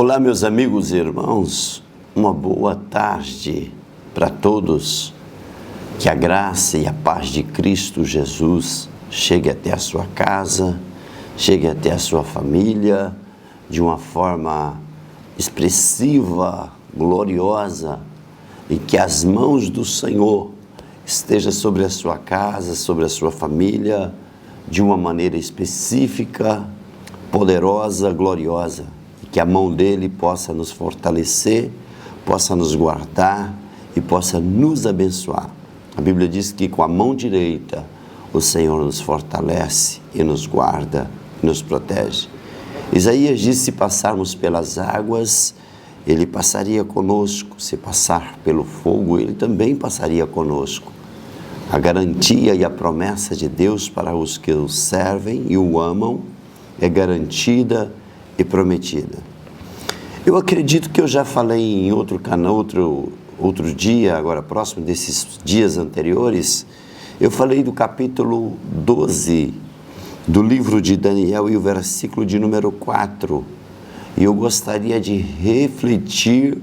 Olá, meus amigos e irmãos, uma boa tarde para todos. Que a graça e a paz de Cristo Jesus chegue até a sua casa, chegue até a sua família de uma forma expressiva, gloriosa, e que as mãos do Senhor estejam sobre a sua casa, sobre a sua família, de uma maneira específica, poderosa, gloriosa. Que a mão dele possa nos fortalecer, possa nos guardar e possa nos abençoar. A Bíblia diz que com a mão direita o Senhor nos fortalece e nos guarda e nos protege. Isaías diz: se passarmos pelas águas, ele passaria conosco. Se passar pelo fogo, ele também passaria conosco. A garantia e a promessa de Deus para os que o servem e o amam é garantida e prometida. Eu acredito que eu já falei em outro canal, outro dia, agora próximo desses dias anteriores, eu falei do capítulo 12 do livro de Daniel e o versículo de número 4. E eu gostaria de refletir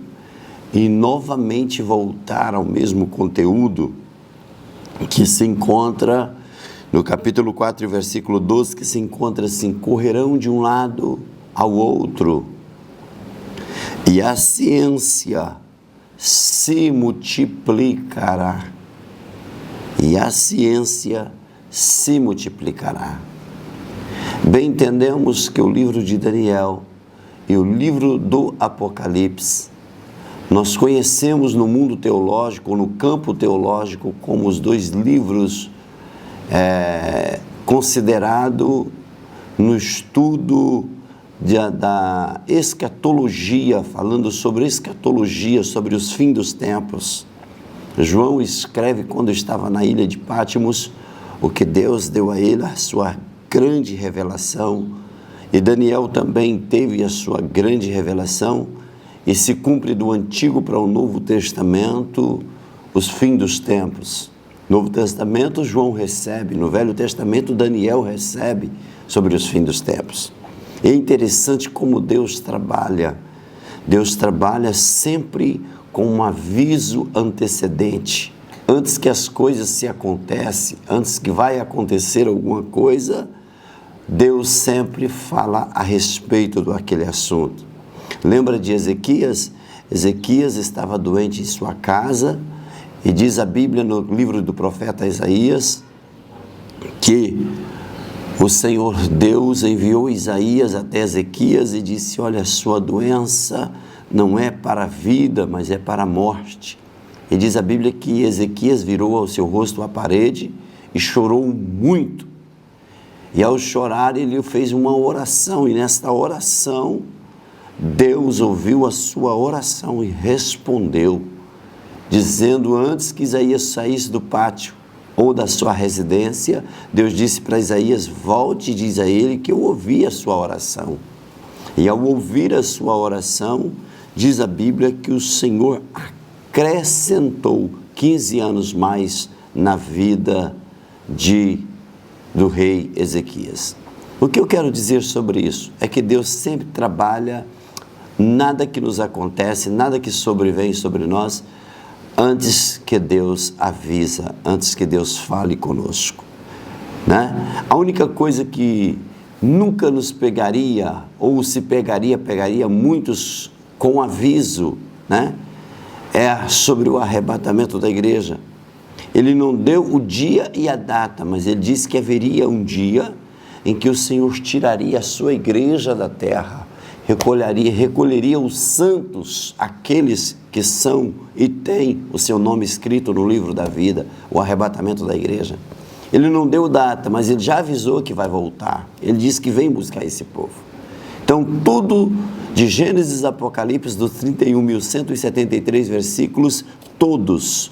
e novamente voltar ao mesmo conteúdo que se encontra no capítulo 4 e versículo 12, que se encontra assim: correrão de um lado ao outro, e a ciência se multiplicará. E a ciência se multiplicará. Bem entendemos que o livro de Daniel e o livro do Apocalipse, nós conhecemos no mundo teológico, no campo teológico, como os dois livros considerados no estudo da escatologia, falando sobre escatologia, sobre os fins dos tempos. João escreve quando estava na ilha de Patmos, o que Deus deu a ele, a sua grande revelação, e Daniel também teve a sua grande revelação, e se cumpre do Antigo para o Novo Testamento os fins dos tempos. No Novo Testamento João recebe, no Velho Testamento Daniel recebe sobre os fins dos tempos. É interessante como Deus trabalha. Deus trabalha sempre com um aviso antecedente. Antes que as coisas se acontecem, antes que vai acontecer alguma coisa, Deus sempre fala a respeito daquele assunto. Lembra de Ezequias? Ezequias estava doente em sua casa, e diz a Bíblia no livro do profeta Isaías que o Senhor Deus enviou Isaías até Ezequias e disse: olha, a sua doença não é para a vida, mas é para a morte. E diz a Bíblia que Ezequias virou ao seu rosto à parede e chorou muito. E ao chorar ele fez uma oração, e nesta oração Deus ouviu a sua oração e respondeu, dizendo: antes que Isaías saísse do pátio ou da sua residência, Deus disse para Isaías: volte e diz a ele que eu ouvi a sua oração. E ao ouvir a sua oração, diz a Bíblia que o Senhor acrescentou 15 anos mais na vida do rei Ezequias. O que eu quero dizer sobre isso é que Deus sempre trabalha, nada que nos acontece, nada que sobrevém sobre nós, antes que Deus avisa, antes que Deus fale conosco, né? A única coisa que nunca nos pegaria, ou se pegaria muitos com aviso, né? É sobre o arrebatamento da igreja. Ele não deu o dia e a data, mas ele disse que haveria um dia em que o Senhor tiraria a sua igreja da terra, recolheria os santos, aqueles que são e têm o seu nome escrito no livro da vida, o arrebatamento da igreja. Ele não deu data, mas ele já avisou que vai voltar. Ele disse que vem buscar esse povo. Então, tudo de Gênesis a Apocalipse, dos 31.173 versículos, todos,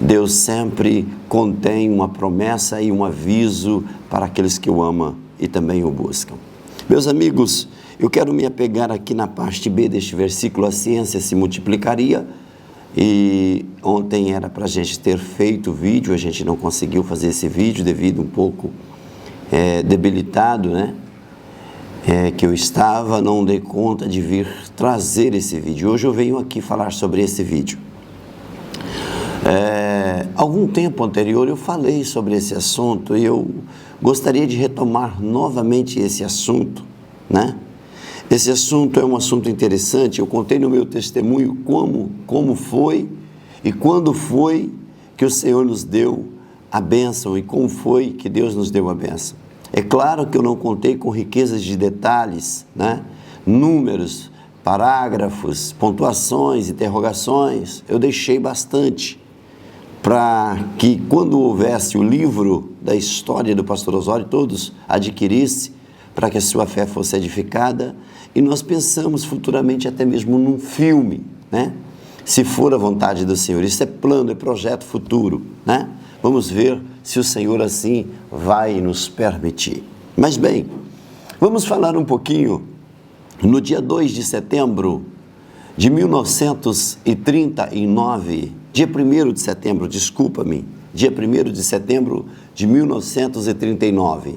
Deus sempre contém uma promessa e um aviso para aqueles que o amam e também o buscam. Meus amigos, eu quero me apegar aqui na parte B deste versículo: a ciência se multiplicaria. E ontem era para a gente ter feito o vídeo, a gente não conseguiu fazer esse vídeo devido um pouco debilitado, né? que eu estava, não dei conta de vir trazer esse vídeo. Hoje eu venho aqui falar sobre esse vídeo. Algum tempo anterior eu falei sobre esse assunto e eu gostaria de retomar novamente esse assunto, né? Esse assunto é um assunto interessante. Eu contei no meu testemunho como foi e quando foi que o Senhor nos deu a bênção e como foi que Deus nos deu a bênção. É claro que eu não contei com riquezas de detalhes, né? Números, parágrafos, pontuações, interrogações. Eu deixei bastante para que quando houvesse o livro da história do pastor Osório, todos adquirissem, para que a sua fé fosse edificada. E nós pensamos futuramente até mesmo num filme, né? Se for a vontade do Senhor. Isso é plano, é projeto futuro, né? Vamos ver se o Senhor assim vai nos permitir. Mas bem, vamos falar um pouquinho. No dia 2 de setembro de 1939, dia 1º de setembro, desculpa-me, dia 1º de setembro de 1939,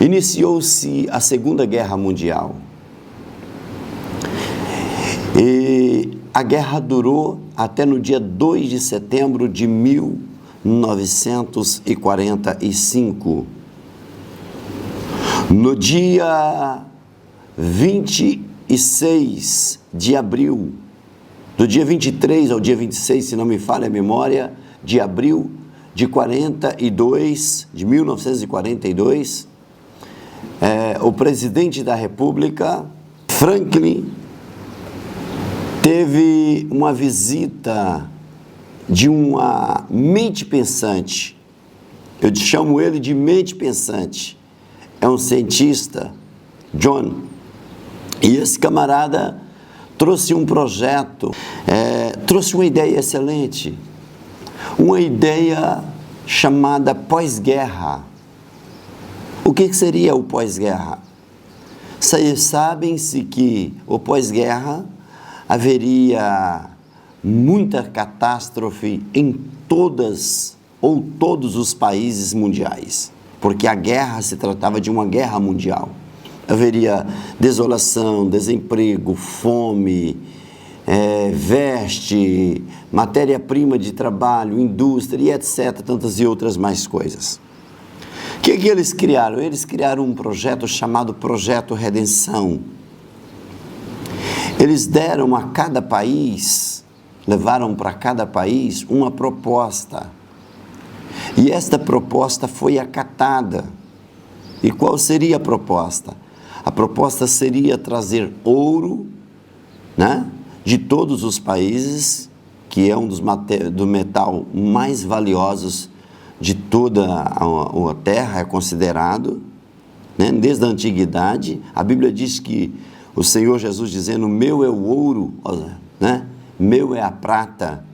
iniciou-se a Segunda Guerra Mundial. E a guerra durou até no dia 2 de setembro de 1945. No dia 26 de abril, do dia 23 ao dia 26, se não me falha a memória, de abril de 1942, o presidente da República, Franklin, teve uma visita de uma mente pensante. Eu chamo ele de mente pensante. É um cientista, John. E esse camarada trouxe um projeto, trouxe uma ideia excelente. Uma ideia chamada pós-guerra. O que seria o pós-guerra? Sabem-se que o pós-guerra haveria muita catástrofe em todas ou todos os países mundiais, porque a guerra se tratava de uma guerra mundial. Haveria desolação, desemprego, fome, veste, matéria-prima de trabalho, indústria e etc., tantas e outras mais coisas. O que eles criaram? Eles criaram um projeto chamado Projeto Redenção. Eles deram a cada país, levaram para cada país uma proposta. E esta proposta foi acatada. E qual seria a proposta? A proposta seria trazer ouro, né, de todos os países, que é um do metal mais valiosos de toda a terra, é considerado, né, desde a antiguidade. A Bíblia diz que o Senhor Jesus dizendo, meu é o ouro, né, meu é a prata.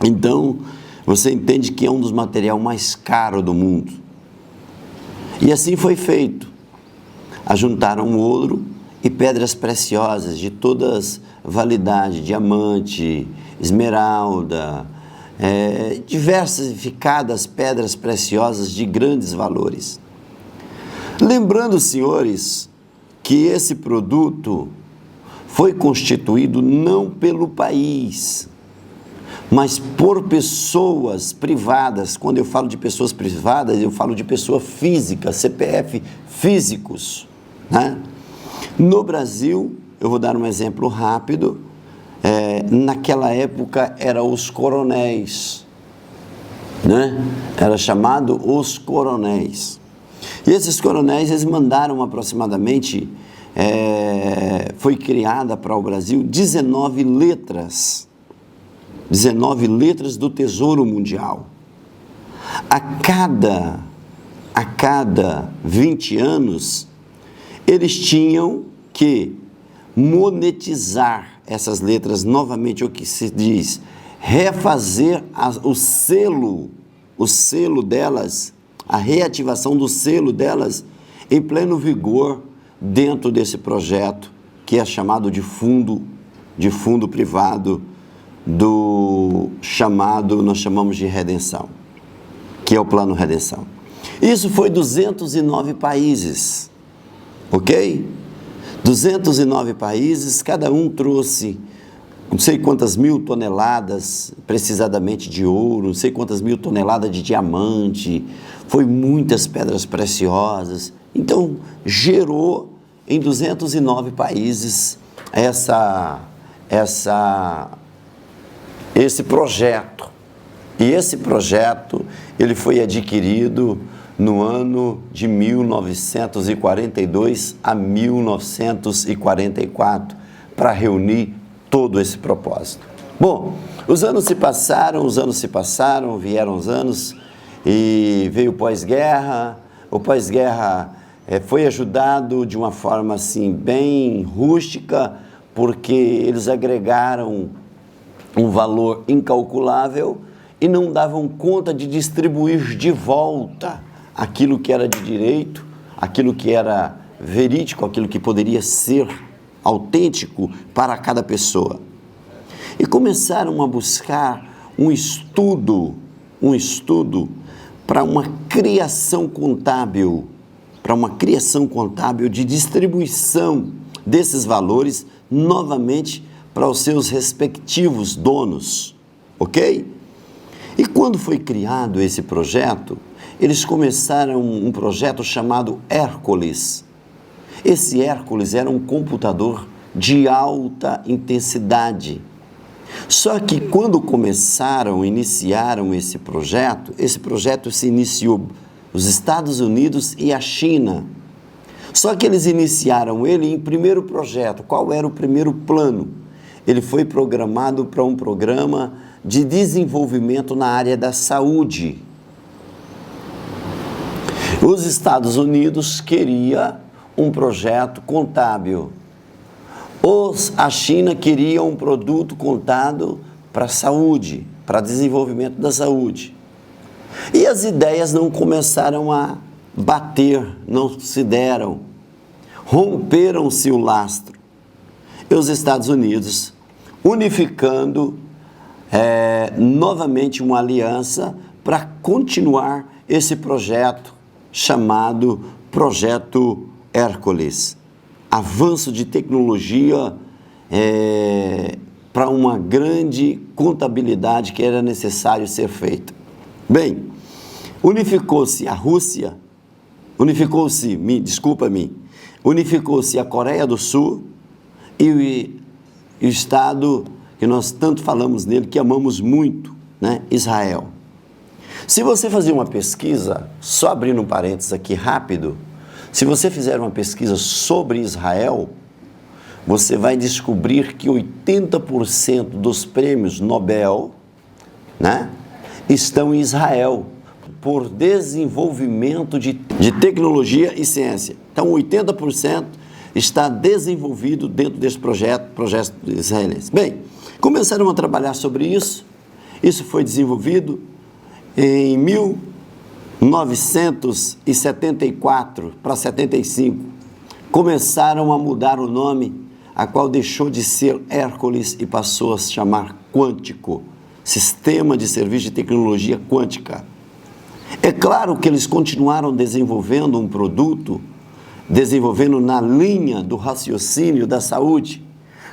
Então, você entende que é um dos materiais mais caros do mundo. E assim foi feito. Ajuntaram ouro e pedras preciosas de todas validade, diamante, esmeralda, diversificadas pedras preciosas de grandes valores. Lembrando, senhores, que esse produto foi constituído não pelo país, mas por pessoas privadas. Quando eu falo de pessoas privadas, eu falo de pessoa física, CPF físicos, né? No Brasil, eu vou dar um exemplo rápido, naquela época eram os coronéis, né? Era chamado os coronéis. E esses coronéis, eles mandaram aproximadamente, foi criada para o Brasil 19 letras do Tesouro Mundial. A cada 20 anos, eles tinham que monetizar essas letras novamente, o que se diz, refazer o selo delas, a reativação do selo delas em pleno vigor dentro desse projeto que é chamado de fundo privado nós chamamos de redenção, que é o plano redenção. Isso foi 209 países. ok? 209 países, cada um trouxe não sei quantas mil toneladas, precisadamente, de ouro, não sei quantas mil toneladas de diamante, foi muitas pedras preciosas. Então, gerou em 209 países esse projeto. E esse projeto, ele foi adquirido no ano de 1942 a 1944, para reunir todo esse propósito. Bom, os anos se passaram, vieram os anos e veio o pós-guerra. O pós-guerra foi ajudado de uma forma assim bem rústica, porque eles agregaram um valor incalculável e não davam conta de distribuir de volta aquilo que era de direito, aquilo que era verídico, aquilo que poderia ser autêntico para cada pessoa. E começaram a buscar um estudo para uma criação contábil, de distribuição desses valores novamente para os seus respectivos donos, ok? E quando foi criado esse projeto, eles começaram um projeto chamado Hércules. Esse Hércules era um computador de alta intensidade. Só que quando iniciaram esse projeto se iniciou os Estados Unidos e a China. Só que eles iniciaram ele em primeiro projeto. Qual era o primeiro plano? Ele foi programado para um programa de desenvolvimento na área da saúde. Os Estados Unidos queria um projeto contábil. A China queria um produto contado para a saúde, para desenvolvimento da saúde. E as ideias não começaram a bater, não se deram. Romperam-se o lastro. E os Estados Unidos, unificando novamente uma aliança para continuar esse projeto chamado Projeto Hércules. Avanço de tecnologia para uma grande contabilidade que era necessário ser feita. Bem, unificou-se a Rússia, unificou-se a Coreia do Sul e o Estado que nós tanto falamos nele, que amamos muito, né? Israel. Se você fazer uma pesquisa, só abrindo um parênteses aqui rápido, se você fizer uma pesquisa sobre Israel, você vai descobrir que 80% dos prêmios Nobel, né, estão em Israel, por desenvolvimento de tecnologia e ciência. Então, 80% está desenvolvido dentro desse projeto israelense. Bem, começaram a trabalhar sobre isso. Isso foi desenvolvido em 1974 para 75. Começaram a mudar o nome, a qual deixou de ser Hércules e passou a se chamar Quântico, Sistema de Serviço de Tecnologia Quântica. É claro que eles continuaram desenvolvendo um produto, desenvolvendo na linha do raciocínio da saúde,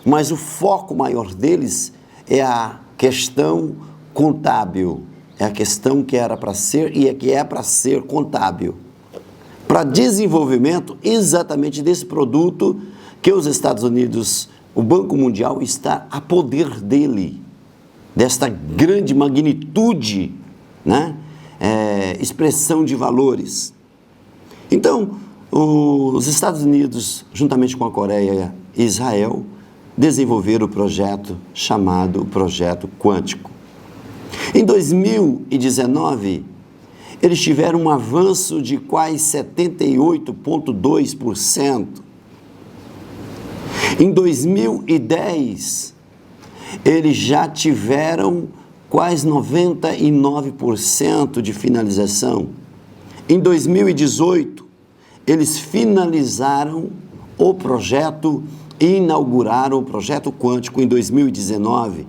mas o foco maior deles é a questão contábil, é a questão que era para ser e que é para ser contábil, para desenvolvimento exatamente desse produto que os Estados Unidos, o Banco Mundial está a poder dele, desta grande magnitude, né? Expressão de valores. Então, os Estados Unidos, juntamente com a Coreia e Israel, desenvolveram o projeto chamado Projeto Quântico. Em 2019, eles tiveram um avanço de quase 78,2%. Em 2010, eles já tiveram quase 99% de finalização. Em 2018, eles finalizaram o projeto e inauguraram o projeto Quântico em 2019.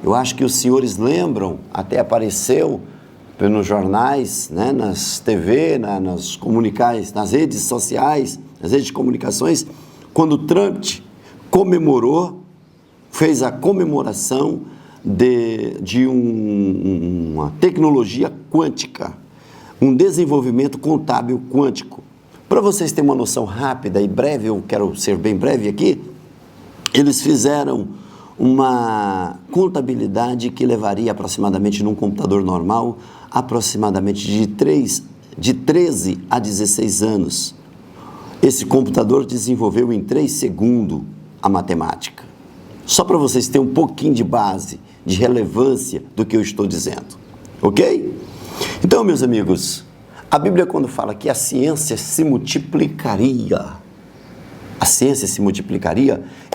Eu acho que os senhores lembram, até apareceu nos jornais, né, nas TV, nas comunicais, nas redes sociais, nas redes de comunicações, quando Trump fez a comemoração de uma tecnologia quântica, um desenvolvimento contábil quântico. Para vocês terem uma noção rápida e breve, eu quero ser bem breve aqui, eles fizeram uma contabilidade que levaria aproximadamente num computador normal, aproximadamente de 13 a 16 anos. Esse computador desenvolveu em 3 segundos a matemática. Só para vocês terem um pouquinho de base, de relevância do que eu estou dizendo. Ok? Então, meus amigos, a Bíblia quando fala que a ciência se multiplicaria,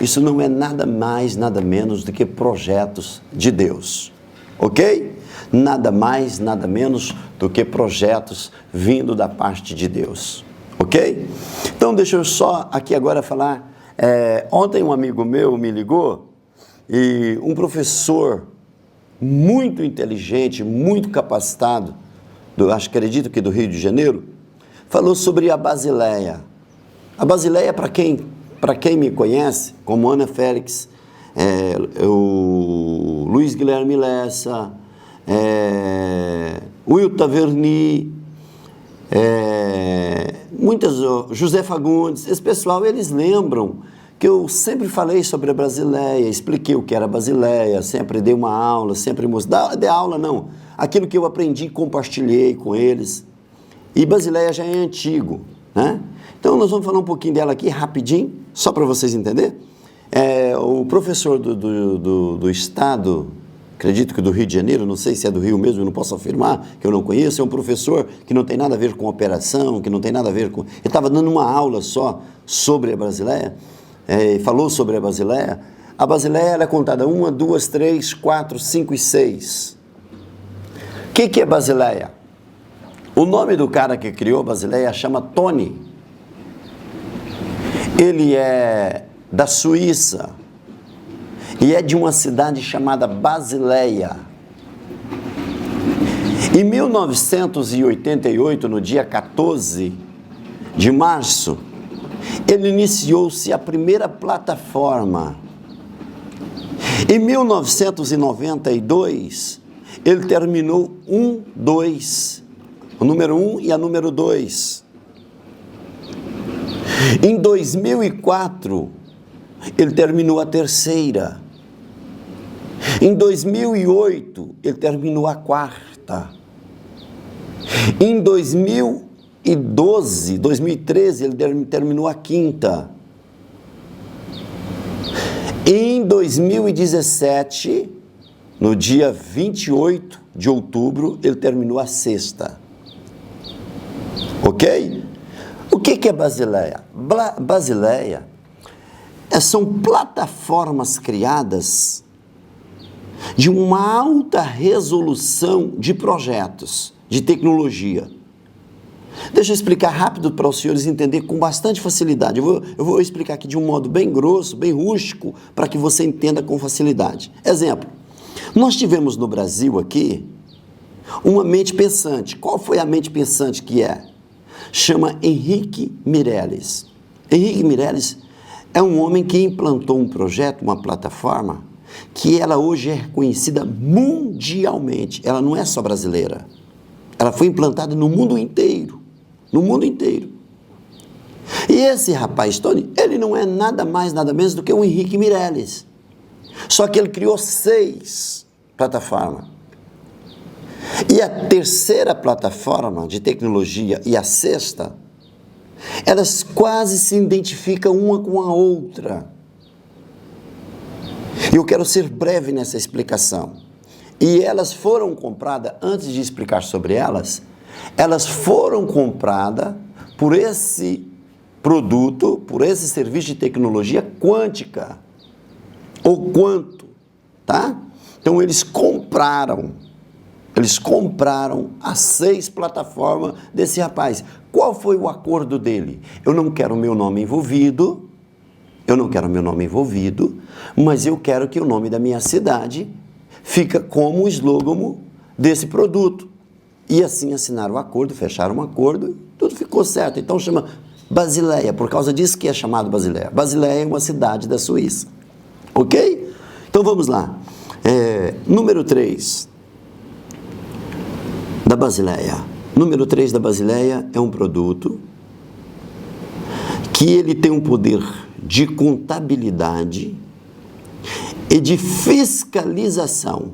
isso não é nada mais, nada menos do que projetos de Deus. Ok? Nada mais, nada menos do que projetos vindo da parte de Deus. Ok? Então, deixa eu só aqui agora falar. Ontem um amigo meu me ligou e um professor muito inteligente, muito capacitado, acredito que do Rio de Janeiro, falou sobre a Basileia. A Basileia, para quem me conhece, como Ana Félix, o Luiz Guilherme Lessa, Will Taverny, José Fagundes, esse pessoal, eles lembram que eu sempre falei sobre a Basileia, expliquei o que era a Basileia, sempre dei uma aula, sempre mostrei, dei aula não, aquilo que eu aprendi, compartilhei com eles, e Basileia já é antigo, né? Então nós vamos falar um pouquinho dela aqui, rapidinho, só para vocês entenderem. O professor do estado, acredito que do Rio de Janeiro, não sei se é do Rio mesmo, eu não posso afirmar, que eu não conheço, é um professor que não tem nada a ver com operação, que não tem nada a ver com... Ele estava dando uma aula só sobre a Basileia, falou sobre a Basileia. A Basileia ela é contada 1, 2, 3, 4, 5 e 6. O que é Basileia? O nome do cara que criou a Basileia chama Tony. Ele é da Suíça e é de uma cidade chamada Basileia. Em 1988, no dia 14 de março, ele iniciou-se a primeira plataforma. Em 1992, ele terminou o número 1 e a número 2. Em 2004, ele terminou a terceira. Em 2008, ele terminou a quarta. Em 2013, ele terminou a quinta. Em 2017, no dia 28 de outubro, ele terminou a sexta. Ok? O que é Basileia? Basileia são plataformas criadas de uma alta resolução de projetos, de tecnologia. Deixa eu explicar rápido para os senhores entenderem com bastante facilidade. Eu vou explicar aqui de um modo bem grosso, bem rústico, para que você entenda com facilidade. Exemplo, nós tivemos no Brasil aqui uma mente pensante. Qual foi a mente pensante que é? Chama Henrique Meirelles. Henrique Meirelles é um homem que implantou um projeto, uma plataforma, que ela hoje é reconhecida mundialmente. Ela não é só brasileira. Ela foi implantada no mundo inteiro. No mundo inteiro. E esse rapaz, Tony, ele não é nada mais, nada menos do que o Henrique Meirelles. Só que ele criou 6 plataformas. E a terceira plataforma de tecnologia e a sexta, elas quase se identificam uma com a outra. E eu quero ser breve nessa explicação. E elas foram compradas, antes de explicar sobre elas foram compradas por esse produto, por esse serviço de tecnologia quântica, ou quanto, tá? Então eles compraram as 6 plataformas desse rapaz. Qual foi o acordo dele? Eu não quero o meu nome envolvido, mas eu quero que o nome da minha cidade fica como o slogan desse produto. E assim assinaram o acordo, fecharam um acordo, tudo ficou certo. Então chama Basileia, por causa disso que é chamado Basileia. Basileia é uma cidade da Suíça. Ok? Então vamos lá. Número 3 da Basileia. Número 3 da Basileia é um produto que ele tem um poder de contabilidade e de fiscalização.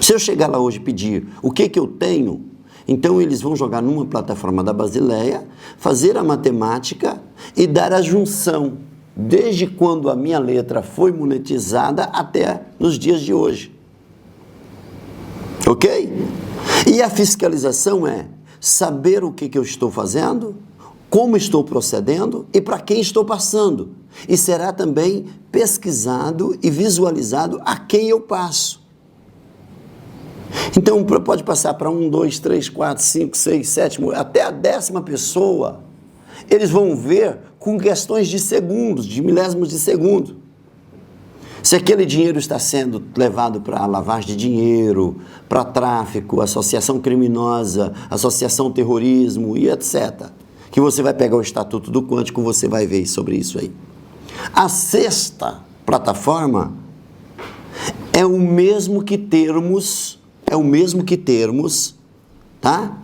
Se eu chegar lá hoje e pedir o que eu tenho, então eles vão jogar numa plataforma da Basileia, fazer a matemática e dar a junção, desde quando a minha letra foi monetizada até nos dias de hoje. Ok? E a fiscalização é saber o que eu estou fazendo, como estou procedendo e para quem estou passando. E será também pesquisado e visualizado a quem eu passo. Então, pode passar para 1, 2, 3, 4, 5, 6, 7, até a 10ª pessoa. Eles vão ver com questões de segundos, de milésimos de segundo. Se aquele dinheiro está sendo levado para lavagem de dinheiro, para tráfico, associação criminosa, associação terrorismo e etc. Que você vai pegar o Estatuto do Quântico, você vai ver sobre isso aí. A 6ª plataforma é o mesmo que termos, tá?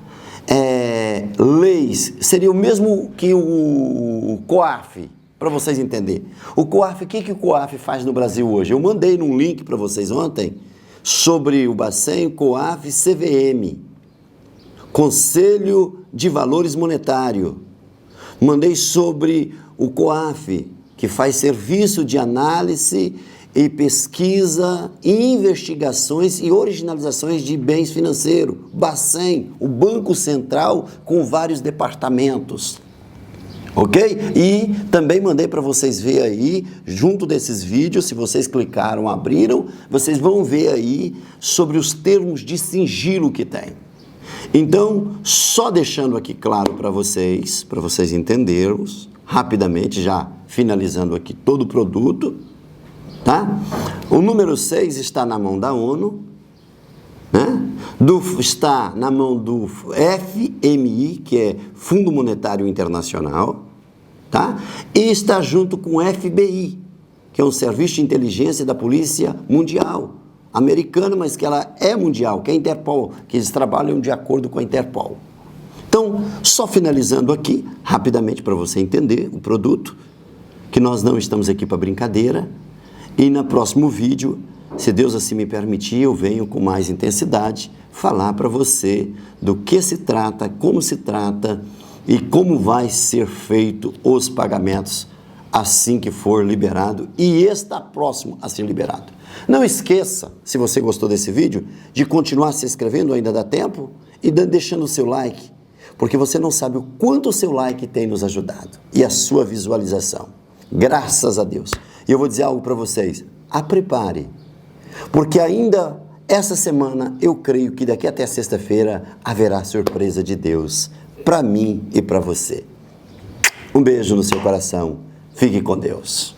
Leis, seria o mesmo que o COAF, para vocês entenderem. O COAF, o que o COAF faz no Brasil hoje? Eu mandei num link para vocês ontem sobre o Bacen, COAF e CVM, Conselho de Valores Monetário. Mandei sobre o COAF, que faz serviço de análise e pesquisa, e investigações e originalizações de bens financeiros. Bacen, o Banco Central com vários departamentos. Ok? E também mandei para vocês ver aí, junto desses vídeos, se vocês clicaram, abriram, vocês vão ver aí sobre os termos de sigilo que tem. Então, só deixando aqui claro para vocês entenderem, rapidamente, já finalizando aqui todo o produto, tá? O número 6 está na mão da ONU, né? Está na mão do FMI, que é Fundo Monetário Internacional, tá? E está junto com o FBI, que é um serviço de inteligência da Polícia Mundial, americana, mas que ela é mundial, que é a Interpol, que eles trabalham de acordo com a Interpol. Então, só finalizando aqui, rapidamente para você entender o produto, que nós não estamos aqui para brincadeira, e no próximo vídeo, se Deus assim me permitir, eu venho com mais intensidade falar para você do que se trata, como se trata e como vai ser feito os pagamentos assim que for liberado e está próximo a ser liberado. Não esqueça, se você gostou desse vídeo, de continuar se inscrevendo, ainda dá tempo, e deixando o seu like, porque você não sabe o quanto o seu like tem nos ajudado e a sua visualização. Graças a Deus. E eu vou dizer algo para vocês, prepare, porque ainda essa semana eu creio que daqui até sexta-feira haverá surpresa de Deus para mim e para você. Um beijo no seu coração, fique com Deus.